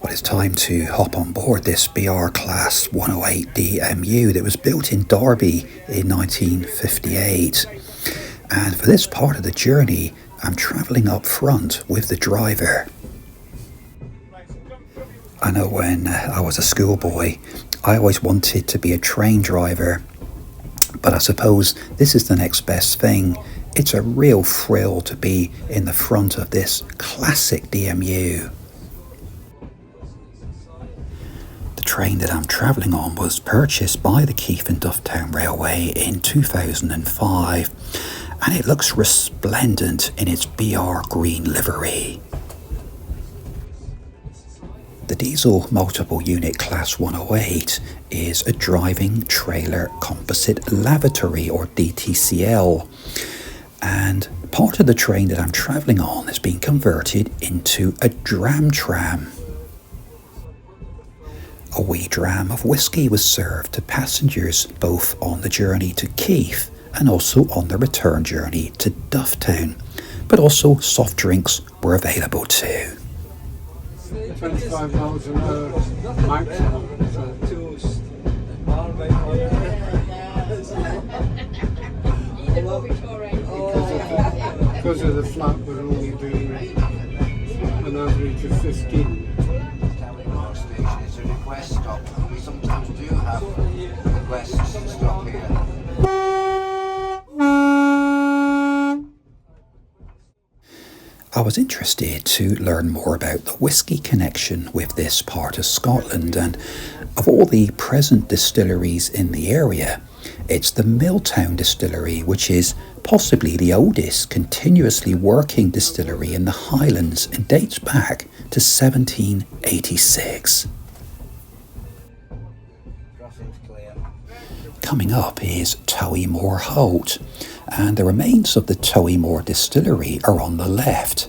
Well, it's time to hop on board this BR Class 108 DMU that was built in Derby in 1958. And for this part of the journey, I'm travelling up front with the driver. I know when I was a schoolboy, I always wanted to be a train driver, but I suppose this is the next best thing. It's a real thrill to be in the front of this classic DMU. The train that I'm travelling on was purchased by the Keith and Dufftown Railway in 2005, and it looks resplendent in its BR green livery. The diesel multiple unit Class 108 is a driving trailer composite lavatory, or DTCL, and part of the train that I'm travelling on has been converted into a Dram tram. A wee dram of whisky was served to passengers both on the journey to Keith and also on the return journey to Dufftown, but also soft drinks were available too. 25 miles an hour maximum. Because of the flat, we're only doing an average of 15. LNER station is a request stop. We sometimes do have requests to stop here. I was interested to learn more about the whisky connection with this part of Scotland, and of all the present distilleries in the area, it's the Milltown distillery which is possibly the oldest continuously working distillery in the Highlands and dates back to 1786. Coming up is Aviemore Holt, and the remains of the Aviemore distillery are on the left,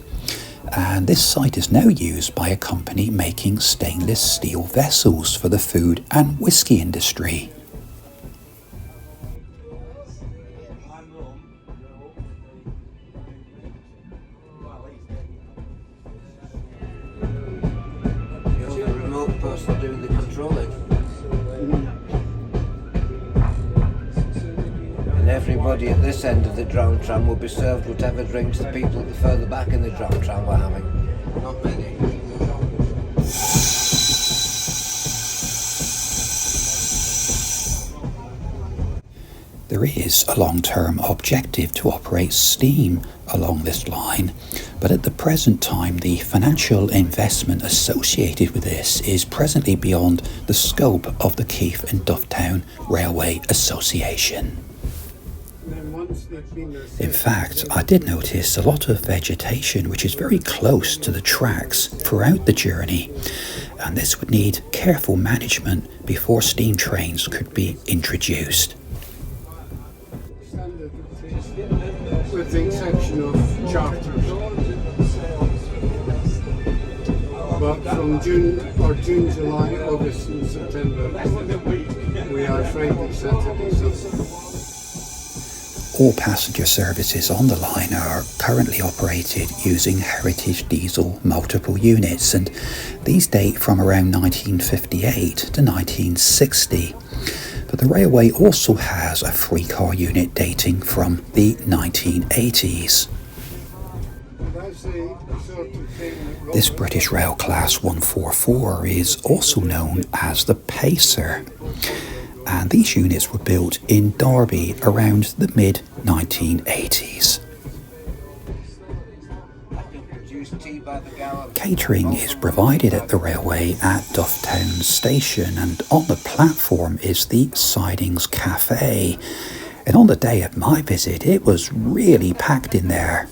and this site is now used by a company making stainless steel vessels for the food and whisky industry. You're the remote person doing the controlling. Everybody at this end of the Dram tram will be served whatever drinks the people further back in the Dram tram were having. Not many. There is a long-term objective to operate steam along this line, but at the present time the financial investment associated with this is presently beyond the scope of the Keith and Dufftown Railway Association. In fact, I did notice a lot of vegetation which is very close to the tracks throughout the journey, and this would need careful management before steam trains could be introduced. With the exception of charters. But from June, July, August and September, we are Friday, Saturday, Sunday. All passenger services on the line are currently operated using heritage diesel multiple units, and these date from around 1958 to 1960. But the railway also has a 3-car unit dating from the 1980s. This British Rail Class 144 is also known as the Pacer, and these units were built in Derby around the mid-1980s. Catering is provided at the railway at Dufftown station, and on the platform is the Sidings Cafe. And on the day of my visit, it was really packed in there.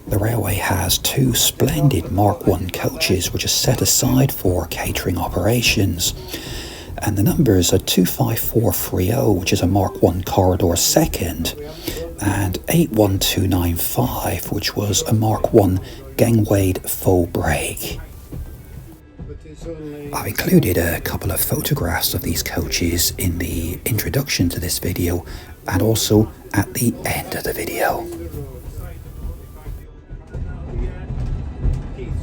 The railway has 2 splendid Mark I coaches which are set aside for catering operations, and the numbers are 25430, which is a Mark I corridor second, and 81295, which was a Mark I gangway full brake. I've included a couple of photographs of these coaches in the introduction to this video and also at the end of the video.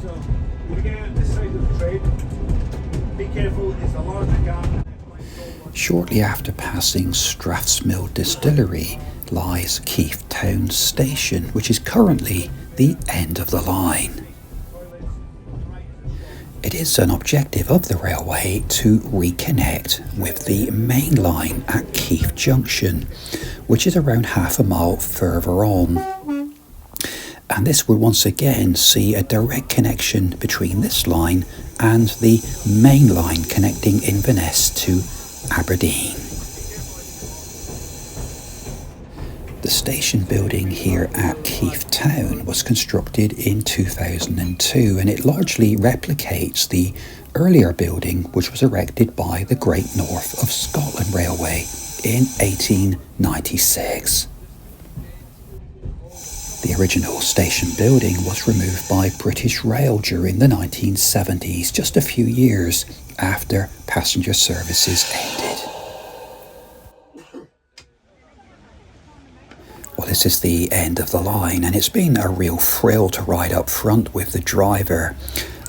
So when you get out this side of the train, be careful, it's a larger gap. Shortly after passing Strathsmill Distillery lies Dufftown Station, which is currently the end of the line. It is an objective of the railway to reconnect with the main line at Keith Junction, which is around half a mile further on. And this will once again see a direct connection between this line and the main line connecting Inverness to Aberdeen. The station building here at Dufftown was constructed in 2002, and it largely replicates the earlier building which was erected by the Great North of Scotland Railway in 1896. The original station building was removed by British Rail during the 1970s, just a few years after passenger services ended. Well, this is the end of the line, and it's been a real thrill to ride up front with the driver.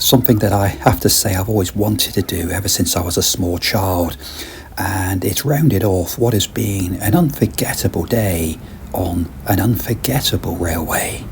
Something that I have to say I've always wanted to do ever since I was a small child. And it's rounded off what has been an unforgettable day on an unforgettable railway.